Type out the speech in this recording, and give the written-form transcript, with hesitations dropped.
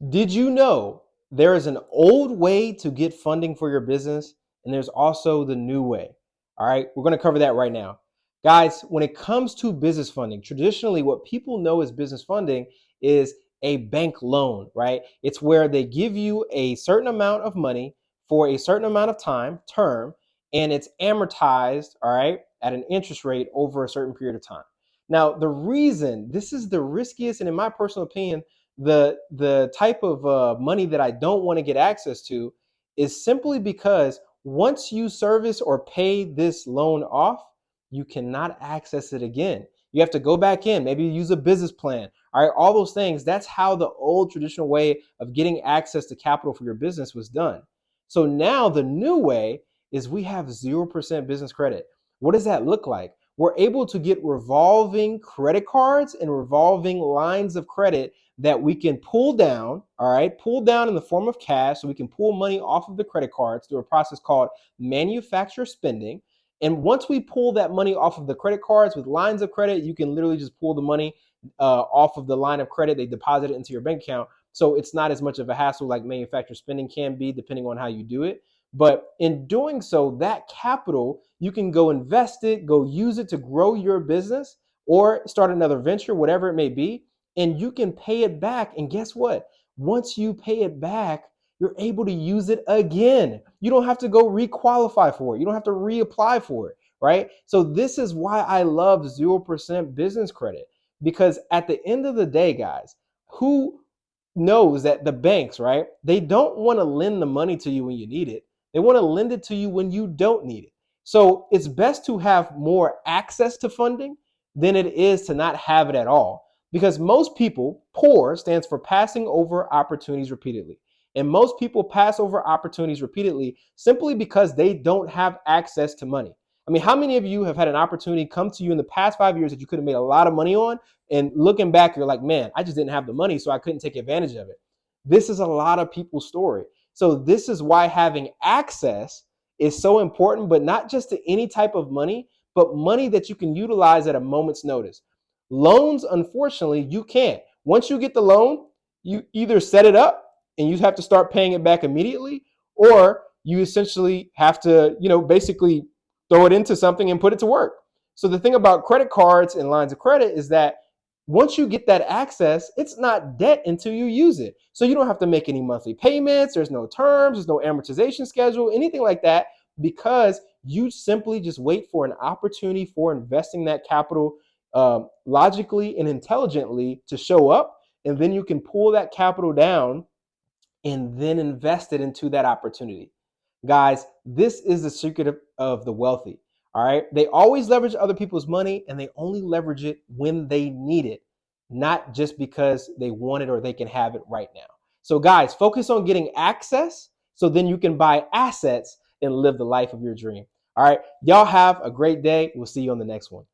Did you know there is an old way to get funding for your business and there's also the new way? All right, we're going to cover that right now. Guys, when it comes to business funding, traditionally what people know as business funding is a bank loan, right? It's where they give you a certain amount of money for a certain amount of time, term, and it's amortized, all right, at an interest rate over a certain period of time. Now, the reason this is the riskiest, and in my personal opinion, the type of money that I don't want to get access to is simply because once you service or pay this loan off, you cannot access it again. You have to go back in, maybe use a business plan. All right, all those things. That's how the old traditional way of getting access to capital for your business was done. So now the new way is we have 0% business credit. What does that look like? We're able to get revolving credit cards and revolving lines of credit that we can pull down, all right, pull down in the form of cash. So we can pull money off of the credit cards through a process called manufacturer spending. And once we pull that money off of the credit cards with lines of credit, you can literally just pull the money off of the line of credit. They deposit it into your bank account. So it's not as much of a hassle like manufacturer spending can be, depending on how you do it. But in doing so, that capital, you can go invest it, go use it to grow your business or start another venture, whatever it may be, and you can pay it back. And guess what? Once you pay it back, you're able to use it again. You don't have to go requalify for it. You don't have to reapply for it, right? So this is why I love 0% business credit, because at the end of the day, guys, who knows that the banks, right? They don't want to lend the money to you when you need it. They want to lend it to you when you don't need it. So it's best to have more access to funding than it is to not have it at all. Because most people, POUR stands for passing over opportunities repeatedly. And most people pass over opportunities repeatedly simply because they don't have access to money. I mean, how many of you have had an opportunity come to you in the past 5 years that you could have made a lot of money on? And looking back, you're like, man, I just didn't have the money, so I couldn't take advantage of it. This is a lot of people's story. So this is why having access is so important, but not just to any type of money, but money that you can utilize at a moment's notice. Loans, unfortunately, you can't. Once you get the loan, you either set it up and you have to start paying it back immediately, or you essentially have to, basically throw it into something and put it to work. So the thing about credit cards and lines of credit is that once you get that access, it's not debt until you use it. So you don't have to make any monthly payments. There's no terms, there's no amortization schedule, anything like that, because you simply just wait for an opportunity for investing that capital logically and intelligently to show up. And then you can pull that capital down and then invest it into that opportunity. Guys, this is the secret of the wealthy. All right. They always leverage other people's money and they only leverage it when they need it, not just because they want it or they can have it right now. So, guys, focus on getting access so then you can buy assets and live the life of your dream. All right. Y'all have a great day. We'll see you on the next one.